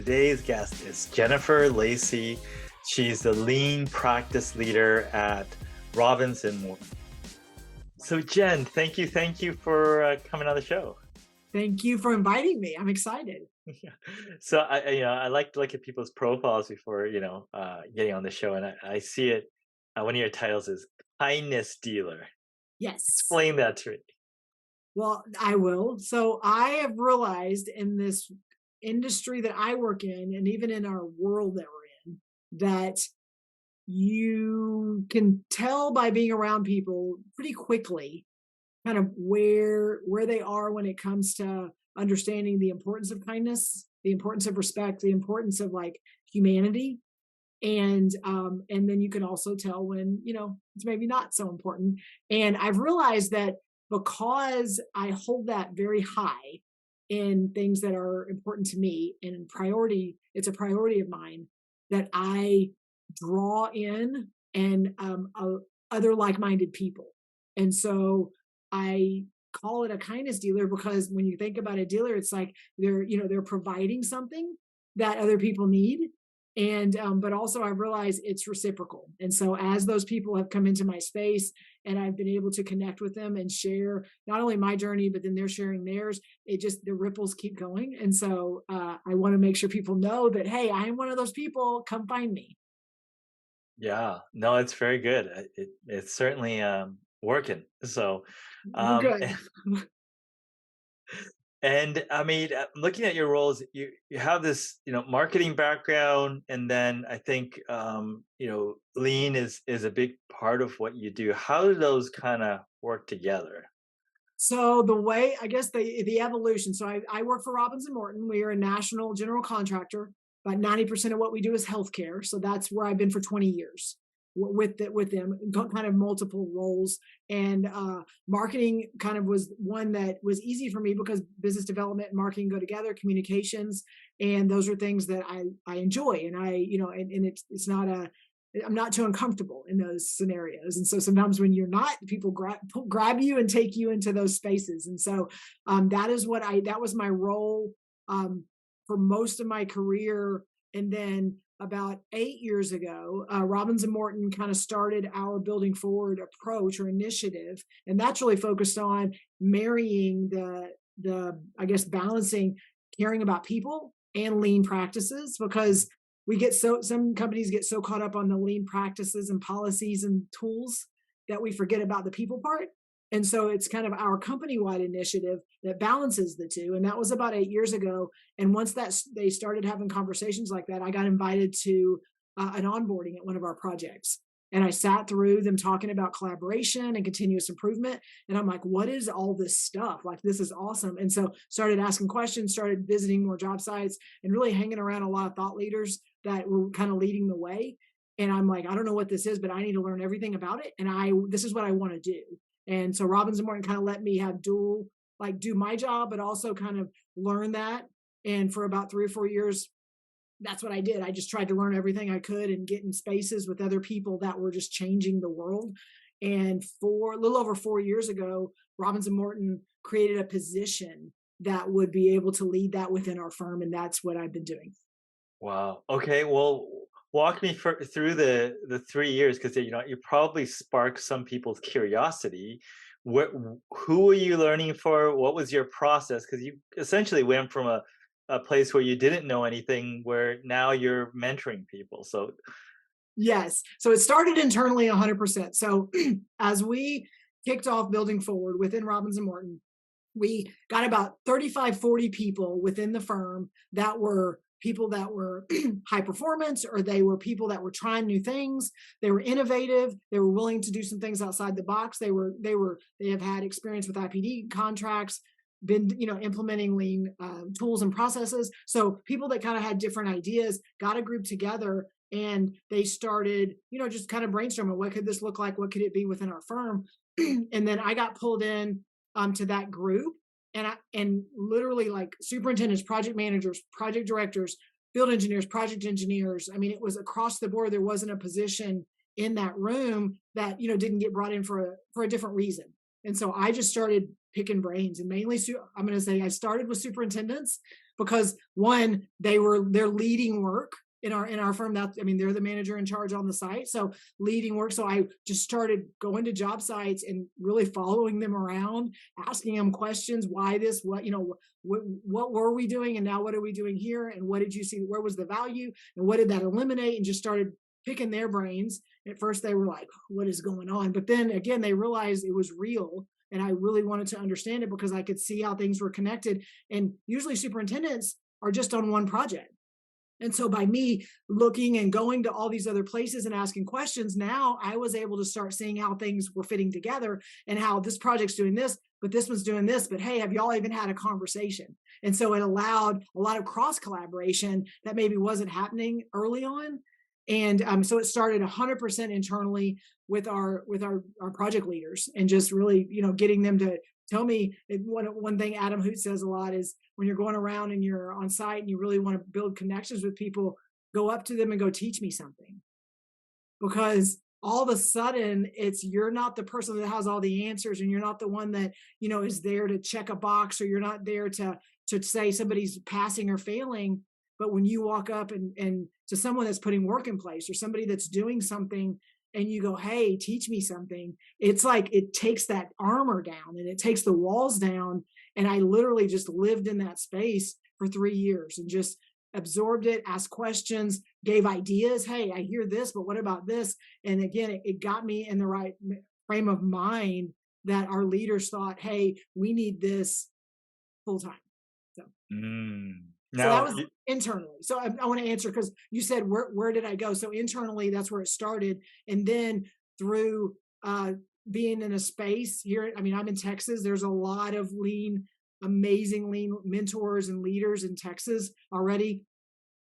Today's guest is Jennifer Lacy. She's the lean practice leader at Robins Morton. So Jen, thank you for coming on the show. Thank you for inviting me. I'm excited. Yeah. So I like to look at people's profiles before getting on the show, and I see it. One of your titles is kindness dealer. Yes. Explain that to me. Well, I will. So I have realized in this industry that I work in, and even in our world that we're in, that you can tell by being around people pretty quickly kind of where they are when it comes to understanding the importance of kindness, the importance of respect, the importance of like humanity. And then you can also tell when, it's maybe not so important. And I've realized that because I hold that very high in things that are important to me and priority, it's a priority of mine that I draw in and other like-minded people. And so I call it a kindness dealer because when you think about a dealer, it's like they're providing something that other people need. And but also I realize it's reciprocal. And so as those people have come into my space and I've been able to connect with them and share not only my journey, but then they're sharing theirs, the ripples keep going. And so I want to make sure people know that, hey, I'm one of those people, come find me. Yeah, no, it's very good. It's certainly working. So, Well, um, good. and I mean, looking at your roles, you have this marketing background, and then I think lean is a big part of what you do. How do those kind of work together? So the way, I guess the evolution. So I work for Robins Morton. We are a national general contractor. About 90% of what we do is healthcare. So that's where I've been for 20 years with them, kind of multiple roles. And marketing kind of was one that was easy for me because business development and marketing go together, communications, and those are things that I enjoy. And it's not I'm not too uncomfortable in those scenarios. And so sometimes when you're not, people grab you and take you into those spaces. And so that was my role for most of my career. And then about 8 years ago, Robins Morton kind of started our Building Forward approach or initiative. And that's really focused on marrying I guess, balancing caring about people and lean practices, because some companies get so caught up on the lean practices and policies and tools that we forget about the people part. And so it's kind of our company-wide initiative that balances the two. And that was about 8 years ago. And once they started having conversations like that, I got invited to an onboarding at one of our projects. And I sat through them talking about collaboration and continuous improvement. And I'm like, what is all this stuff? Like, this is awesome. And so started asking questions, started visiting more job sites, and really hanging around a lot of thought leaders that were kind of leading the way. And I'm like, I don't know what this is, but I need to learn everything about it. And this is what I want to do. And so Robins Morton kind of let me have do my job, but also kind of learn that. And for about 3 or 4 years, that's what I did. I just tried to learn everything I could and get in spaces with other people that were just changing the world. And for a little over 4 years ago, Robins Morton created a position that would be able to lead that within our firm. And that's what I've been doing. Wow. Okay. Well, walk me through the 3 years, because you probably sparked some people's curiosity. What Who were you learning for? What was your process? Because you essentially went from a place where you didn't know anything, where now you're mentoring people. So Yes. So it started internally 100%. So as we kicked off Building Forward within Robins Morton, we got about 35, 40 people within the firm that were people that were high performance, or they were people that were trying new things. They were innovative. They were willing to do some things outside the box. They have had experience with IPD contracts, been, implementing lean tools and processes. So people that kind of had different ideas got a group together, and they started, just kind of brainstorming, what could this look like? What could it be within our firm? And then I got pulled in to that group, and literally, like, superintendents, project managers, project directors, field engineers, project engineers. I mean, it was across the board. There wasn't a position in that room that didn't get brought in for a different reason. And so I just started picking brains, and mainly I'm going to say I started with superintendents, because one, they're leading work in our firm. That, I mean, they're the manager in charge on the site, so leading work. So I just started going to job sites and really following them around, asking them questions. Why this? What, what were we doing, and now what are we doing here? And what did you see? Where was the value? And what did that eliminate? And just started picking their brains. At first, they were like, "What is going on?" But then again, they realized it was real, and I really wanted to understand it because I could see how things were connected. And usually, superintendents are just on one project. And so by me looking and going to all these other places and asking questions, now I was able to start seeing how things were fitting together and how this project's doing this, but this one's doing this. But hey, have y'all even had a conversation? And so it allowed a lot of cross collaboration that maybe wasn't happening early on. And so it started 100% internally with our project leaders, and just really, getting them to tell me. One thing Adam Hoot says a lot is, when you're going around and you're on site and you really want to build connections with people, go up to them and go, teach me something. Because all of a sudden, you're not the person that has all the answers, and you're not the one that, is there to check a box, or you're not there to say somebody's passing or failing. But when you walk up and to someone that's putting work in place, or somebody that's doing something, and you go, hey, teach me something, it's like it takes that armor down and it takes the walls down. And I literally just lived in that space for 3 years and just absorbed it, asked questions, gave ideas. Hey, I hear this, but what about this? And again, it got me in the right frame of mind that our leaders thought, hey, we need this full time. So, so that Now, was internally. So I want to answer, because you said, where did I go? So internally, that's where it started. And then through being in a space here, I mean, I'm in Texas. There's a lot of amazing lean mentors and leaders in Texas already.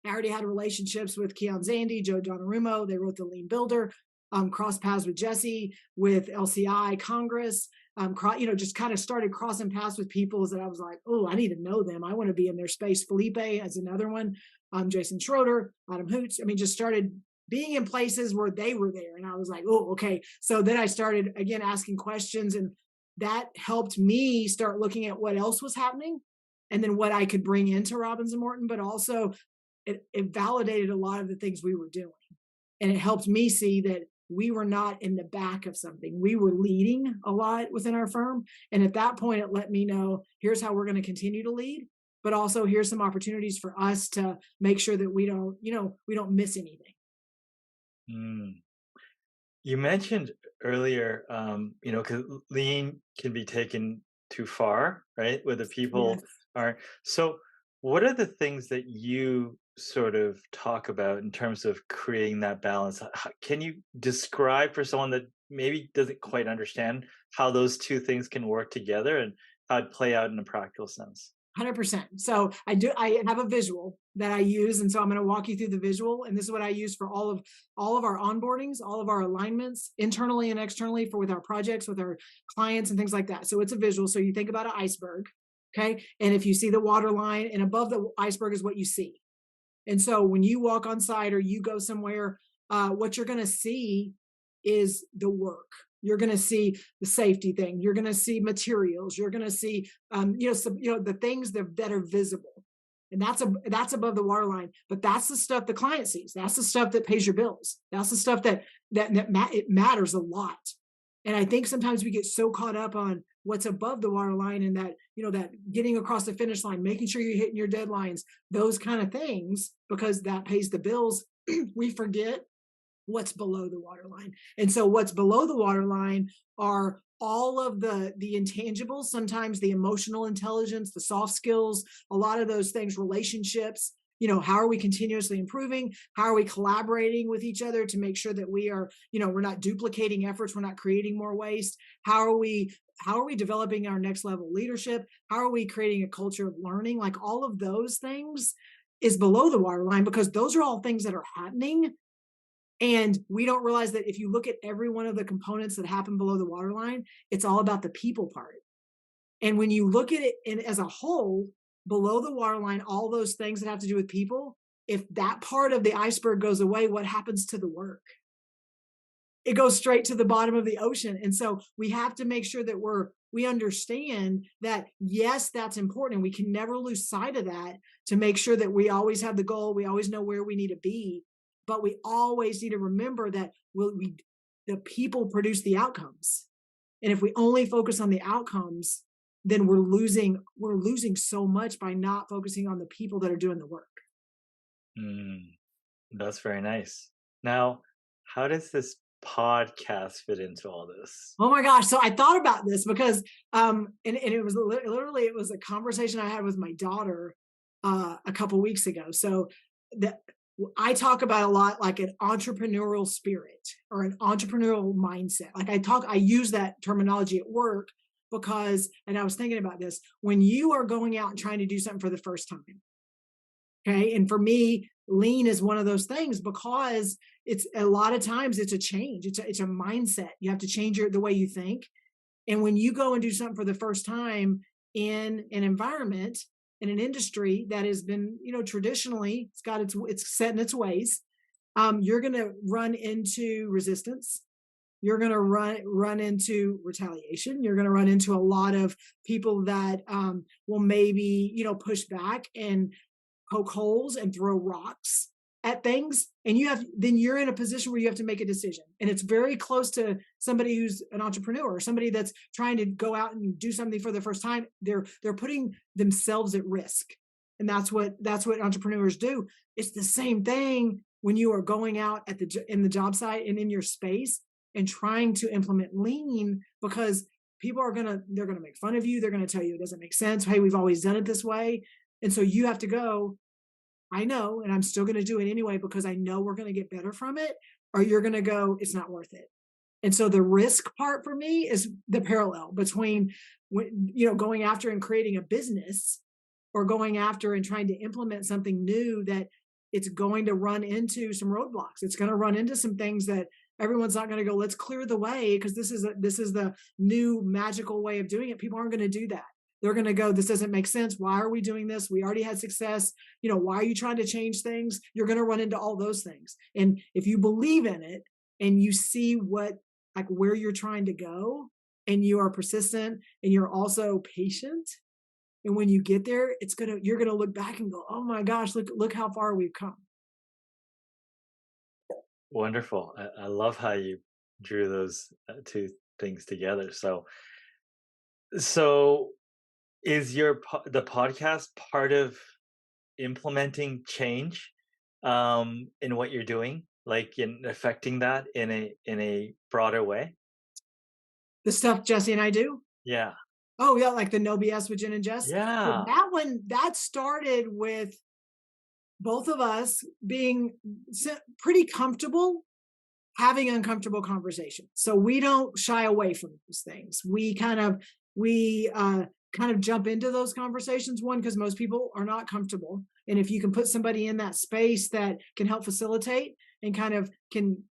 I already had relationships with Keon Zandy, Joe Donnarummo. They wrote the Lean Builder. Cross paths with Jesse, with LCI Congress. Just kind of started crossing paths with people that I was like, oh, I need to know them. I want to be in their space. Felipe as another one. Jason Schroeder, Adam Hoots. I mean, just started being in places where they were there. And I was like, oh, okay. So then I started, again, asking questions, and that helped me start looking at what else was happening and then what I could bring into Robins and Morton. But also it validated a lot of the things we were doing. And it helped me see that we were not in the back of something. We were leading a lot within our firm. And at that point, it let me know, here's how we're going to continue to lead, but also here's some opportunities for us to make sure that we don't miss anything. mm, you mentioned earlier, because lean can be taken too far, right? Where the Yes. people aren't. So, what are the things that you sort of talk about in terms of creating that balance? Can you describe for someone that maybe doesn't quite understand how those two things can work together and how it play out in a practical sense? 100%. So I have a visual that I use. And so I'm going to walk you through the visual. And this is what I use for all of our onboardings, all of our alignments, internally and externally, with our projects, with our clients and things like that. So it's a visual. So you think about an iceberg. Okay. And if you see the water line, and above the iceberg is what you see. And so when you walk on site or you go somewhere, what you're going to see is the work. You're going to see the safety thing. You're going to see materials. You're going to see, the things that are visible, and that's above the water line. But that's the stuff the client sees. That's the stuff that pays your bills. That's the stuff that it matters a lot. And I think sometimes we get so caught up on what's above the water line, and that getting across the finish line, making sure you're hitting your deadlines, those kind of things, because that pays the bills. We forget what's below the water line. And so what's below the water line are all of the intangibles, sometimes the emotional intelligence, the soft skills, a lot of those things, relationships. How are we continuously improving? How are we collaborating with each other to make sure that we are, we're not duplicating efforts, we're not creating more waste? How are we developing our next level leadership? How are we creating a culture of learning? Like, all of those things is below the water line, because those are all things that are happening. And we don't realize that if you look at every one of the components that happen below the waterline, it's all about the people part. And when you look at it as a whole, below the waterline, all those things that have to do with people, if that part of the iceberg goes away, what happens to the work? it goes straight to the bottom of the ocean. And so we have to make sure that we understand that, yes, that's important. And we can never lose sight of that, to make sure that we always have the goal. We always know where we need to be, but we always need to remember that the people produce the outcomes. And if we only focus on the outcomes, then we're losing so much by not focusing on the people that are doing the work. Mm, that's very nice. Now, how does this podcast fit into all this? Oh my gosh. So I thought about this because and it was literally, it was a conversation I had with my daughter a couple weeks ago. So that I talk about a lot, like an entrepreneurial spirit or an entrepreneurial mindset. Like I use that terminology at work because, and I was thinking about this, when you are going out and trying to do something for the first time. Okay. And for me, lean is one of those things because it's a lot of times it's a change. It's a mindset. You have to change the way you think. And when you go and do something for the first time in an environment, in an industry that has been, traditionally it's set in its ways, you're going to run into resistance. You're going to run into retaliation. You're going to run into a lot of people that will maybe, push back and poke holes and throw rocks at things. And then you're in a position where you have to make a decision. And it's very close to somebody who's an entrepreneur or somebody that's trying to go out and do something for the first time. They're putting themselves at risk. And that's what entrepreneurs do. It's the same thing when you are going out in the job site and in your space and trying to implement lean, because people they're going to make fun of you. They're going to tell you it doesn't make sense. Hey, we've always done it this way. And so you have to go, I know, and I'm still going to do it anyway because I know we're going to get better from it. Or you're going to go, it's not worth it. And so the risk part for me is the parallel between, going after and creating a business, or going after and trying to implement something new that it's going to run into some roadblocks. It's going to run into some things that everyone's not going to go, let's clear the way because this is the new magical way of doing it. People aren't going to do that. They're going to go, this doesn't make sense. Why are we doing this? We already had success. Why are you trying to change things? You're going to run into all those things. And if you believe in it and you see where you're trying to go, and you are persistent and you're also patient, and when you get there, you're going to look back and go, oh my gosh, look how far we've come. Wonderful. I love how you drew those two things together. So is the podcast part of implementing change in what you're doing, like in affecting that in a broader way? The stuff Jesse and I do. Yeah. Oh yeah, like the No BS with Jen and Jess. Well, Yeah. that started with both of us being pretty comfortable having uncomfortable conversations. So we don't shy away from those things. We kind of jump into those conversations. One, because most people are not comfortable. And if you can put somebody in that space that can help facilitate and kind of can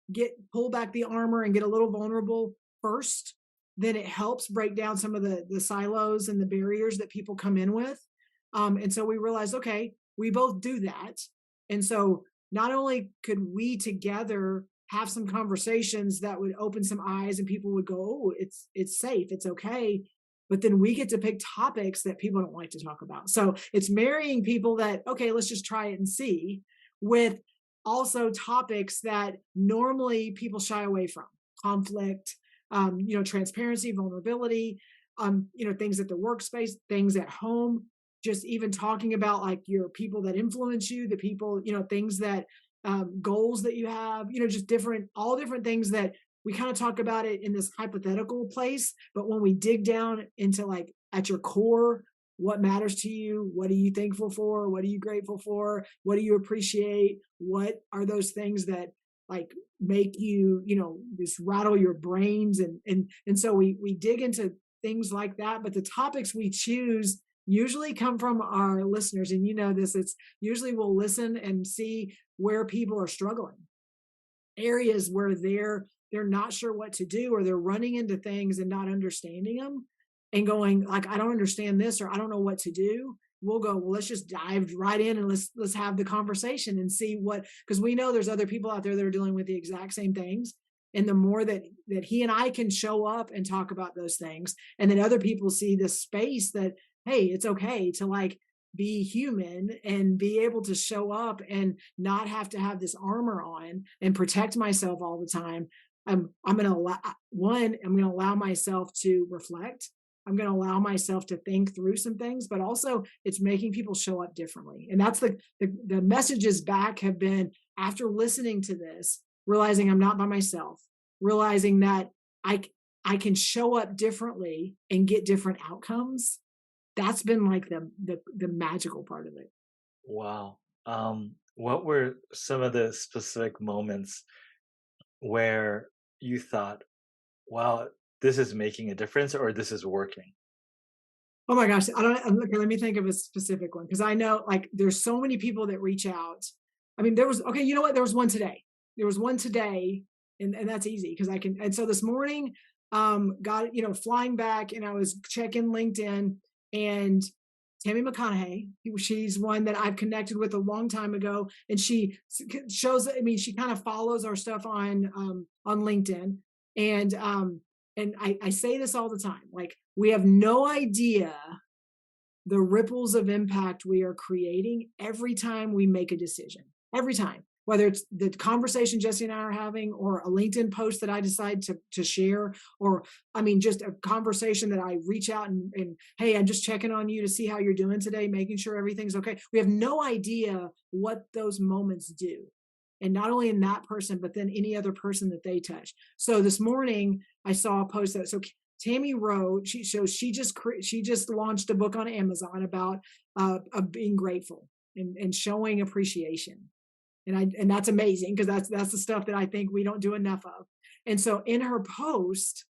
pull back the armor and get a little vulnerable first, then it helps break down some of the silos and the barriers that people come in with. And so we realized, okay, we both do that. And so not only could we together have some conversations that would open some eyes and people would go, oh, it's safe, it's okay. But then we get to pick topics that people don't like to talk about. So it's marrying people that, okay, let's just try it and see, with also topics that normally people shy away from: conflict, transparency, vulnerability, things at the workspace, things at home, just even talking about like your people that influence you, the people, things that, goals that you have, just all different things that we kind of talk about it in this hypothetical place. But when we dig down into like at your core, what matters to you? What are you thankful for? What are you grateful for? What do you appreciate? What are those things that like make you, just rattle your brains? And so we dig into things like that. But the topics we choose usually come from our listeners. And it's usually we'll listen and see where people are struggling, areas where they're not sure what to do, or they're running into things and not understanding them and going like, I don't understand this, or I don't know what to do. We'll go, well, let's just dive right in and let's have the conversation and see because we know there's other people out there that are dealing with the exact same things. And the more that he and I can show up and talk about those things, and then other people see this space that, hey, it's okay to like be human and be able to show up and not have to have this armor on and protect myself all the time. I'm going to allow, one, I'm going to allow myself to reflect. I'm going to allow myself to think through some things, but also it's making people show up differently. And that's the messages back have been, after listening to this, realizing I'm not by myself, realizing that I I can show up differently and get different outcomes. That's been like the magical part of it. Wow. What were some of the specific moments where you thought, wow, this is making a difference or this is working? Oh my gosh, I don't okay, let me think of a specific one because I know like there's so many people that reach out. I mean, there was okay, you know what? There was one today. There was one today, and that's easy because I can. And so this morning, got flying back, and I was checking LinkedIn, and Tammy McConaughey, she's one that I've connected with a long time ago, and she shows. I mean, she kind of follows our stuff on LinkedIn, and I say this all the time, like we have no idea the ripples of impact we are creating every time we make a decision. Every time, whether it's the conversation Jesse and I are having, or a LinkedIn post that I decide to share, or I mean, just a conversation that I reach out and hey, I'm just checking on you to see how you're doing today, making sure everything's okay. We have no idea what those moments do. And not only in that person, but then any other person that they touch. So this morning I saw a post that Tammy wrote. She just launched a book on Amazon about of being grateful and showing appreciation, and that's amazing because that's the stuff that I think we don't do enough of. And so in her post,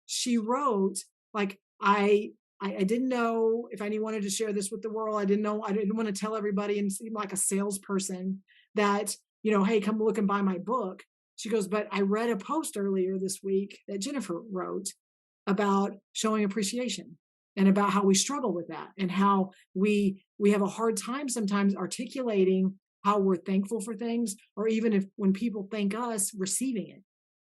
she wrote like I didn't know if I wanted to share this with the world. I didn't know. I didn't want to tell everybody and seem like a salesperson that, hey, come look and buy my book. She goes, but I read a post earlier this week that Jennifer wrote about showing appreciation and about how we struggle with that and how we have a hard time sometimes articulating how we're thankful for things, or even if when people thank us, receiving it.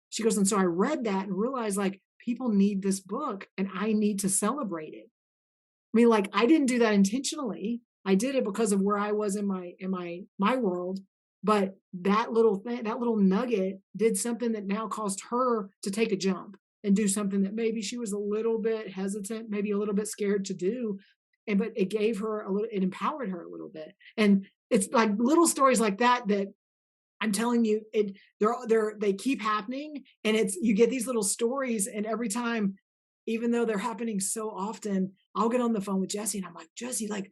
She goes, and so I read that and realized like people need this book and I need to celebrate it. I mean, like I didn't do that intentionally. I did it because of where I was in my world. But that little thing, that little nugget did something that now caused her to take a jump and do something that maybe she was a little bit hesitant, maybe a little bit scared to do. And but it gave her it empowered her a little bit. And it's like little stories like that that I'm telling you, they keep happening, and it's you get these little stories, and every time, even though they're happening so often, I'll get on the phone with Jesse, and I'm like, Jesse, like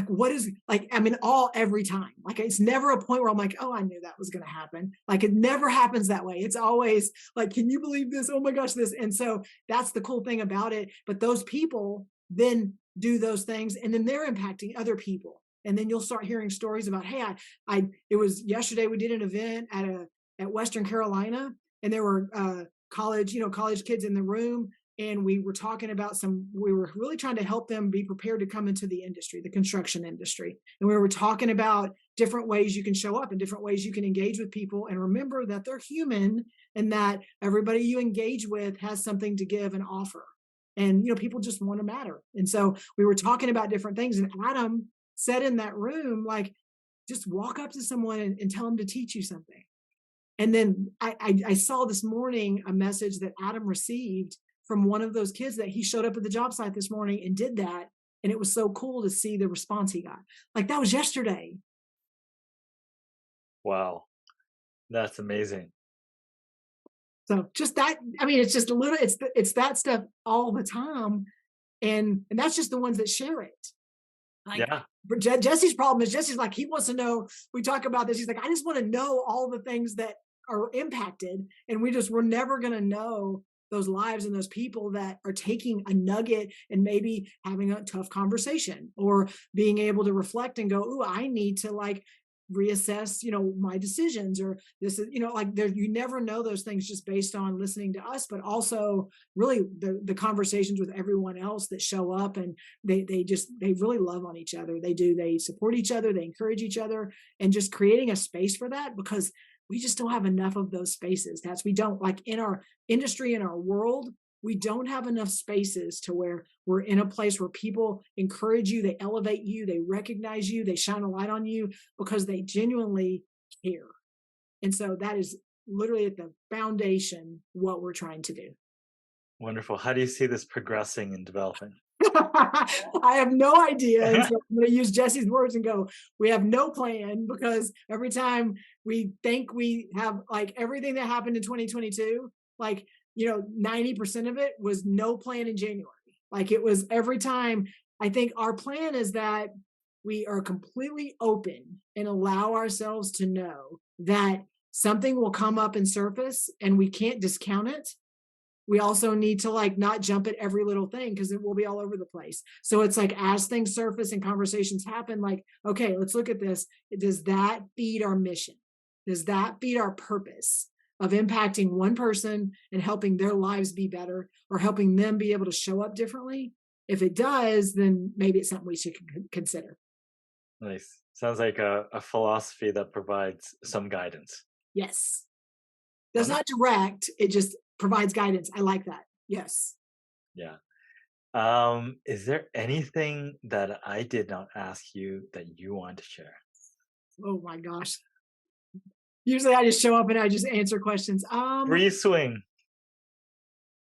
what is like? I mean, all every time, like it's never a point where I'm like, oh, I knew that was going to happen. Like it never happens that way. It's always like, can you believe this? Oh my gosh, this. And so that's the cool thing about it. But those people then do those things, and then they're impacting other people. And then you'll start hearing stories about, hey, it was yesterday we did an event at Western Carolina, and there were college kids in the room, and we were talking about we were really trying to help them be prepared to come into the industry, the construction industry. And we were talking about different ways you can show up and different ways you can engage with people, and remember that they're human and that everybody you engage with has something to give and offer. And people just want to matter. And so we were talking about different things, and Adam said in that room, like, just walk up to someone and tell them to teach you something. And then I saw this morning a message that Adam received from one of those kids that he showed up at the job site this morning and did that. And it was so cool to see the response he got. Like that was yesterday. Wow, that's amazing. So just that, I mean, it's just a little, it's that stuff all the time. And that's just the ones that share it. Like Yeah. Jesse's problem is Jesse's like, he wants to know, we talk about this. He's like, I just want to know all the things that are impacted. And we're never going to know those lives and those people that are taking a nugget and maybe having a tough conversation or being able to reflect and go, ooh, I need to like reassess, my decisions, or this is, like there, you never know those things just based on listening to us, but also really the conversations with everyone else that show up, and they really love on each other. They support each other, they encourage each other, and just creating a space for that, because we just don't have enough of those spaces. That's we don't like in our industry, in our world, we don't have enough spaces to where we're in a place where people encourage you, they elevate you, they recognize you, they shine a light on you because they genuinely care. And so that is literally at the foundation what we're trying to do. Wonderful. How do you see this progressing and developing? I have no idea. And so I'm going to use Jesse's words and go, we have no plan because every time we think we have like everything that happened in 2022, like, 90% of it was no plan in January. Like it was every time. I think our plan is that we are completely open and allow ourselves to know that something will come up and surface and we can't discount it. We also need to like not jump at every little thing because it will be all over the place. So it's like as things surface and conversations happen, like, okay, let's look at this. Does that feed our mission? Does that feed our purpose of impacting one person and helping their lives be better or helping them be able to show up differently? If it does, then maybe it's something we should consider. Nice. Sounds like a philosophy that provides some guidance. Yes. Does Wonderful. not direct, it just provides guidance. I like that. Yes. Yeah. Is there anything that I did not ask you that you want to share? Oh my gosh. Usually I just show up and I just answer questions. Free swing.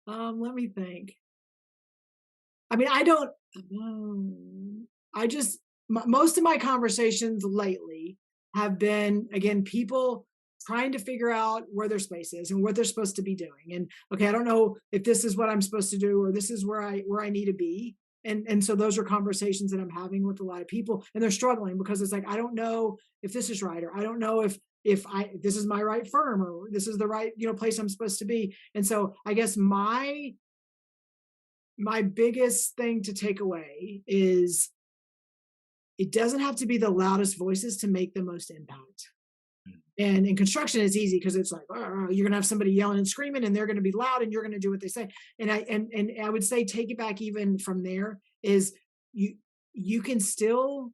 Let me think. I mean, I don't I just most of my conversations lately have been again people trying to figure out where their space is and what they're supposed to be doing. And okay, I don't know if this is what I'm supposed to do or this is where I need to be. And so those are conversations that I'm having with a lot of people and they're struggling because it's like I don't know if this is right or I don't know if this is my right firm or this is the right place I'm supposed to be. And so I guess my biggest thing to take away is it doesn't have to be the loudest voices to make the most impact. Mm. And in construction, it's easy because it's like you're gonna have somebody yelling and screaming, and they're gonna be loud, and you're gonna do what they say. And I would say take it back even from there is you can still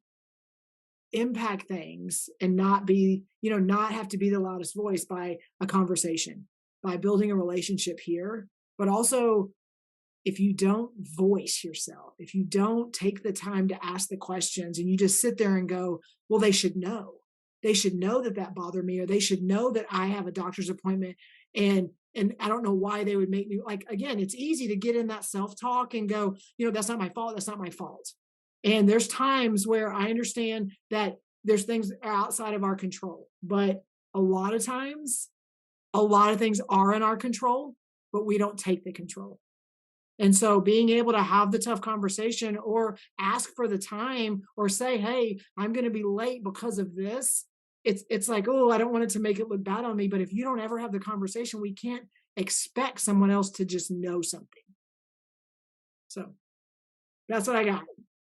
impact things and not be not have to be the loudest voice by a conversation, by building a relationship here, but also if you don't voice yourself, if you don't take the time to ask the questions and you just sit there and go, well, they should know. They should know that that bothered me, or they should know that I have a doctor's appointment. And I don't know why they would make me like, again, it's easy to get in that self-talk and go, that's not my fault. That's not my fault. And there's times where I understand that there's things that are outside of our control, but a lot of times, a lot of things are in our control, but we don't take the control. And so being able to have the tough conversation or ask for the time or say, hey, I'm going to be late because of this. It's like, oh, I don't want it to make it look bad on me. But if you don't ever have the conversation, we can't expect someone else to just know something. So that's what I got.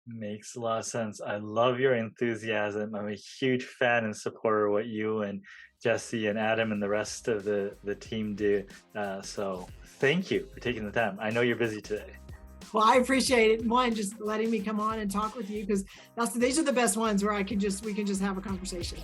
Makes a lot of sense. I love your enthusiasm. I'm a huge fan and supporter of what you and Jesse and Adam and the rest of the team do. So thank you for taking the time. I know you're busy today. Well, I appreciate it. One, just letting me come on and talk with you because these are the best ones where we can just have a conversation.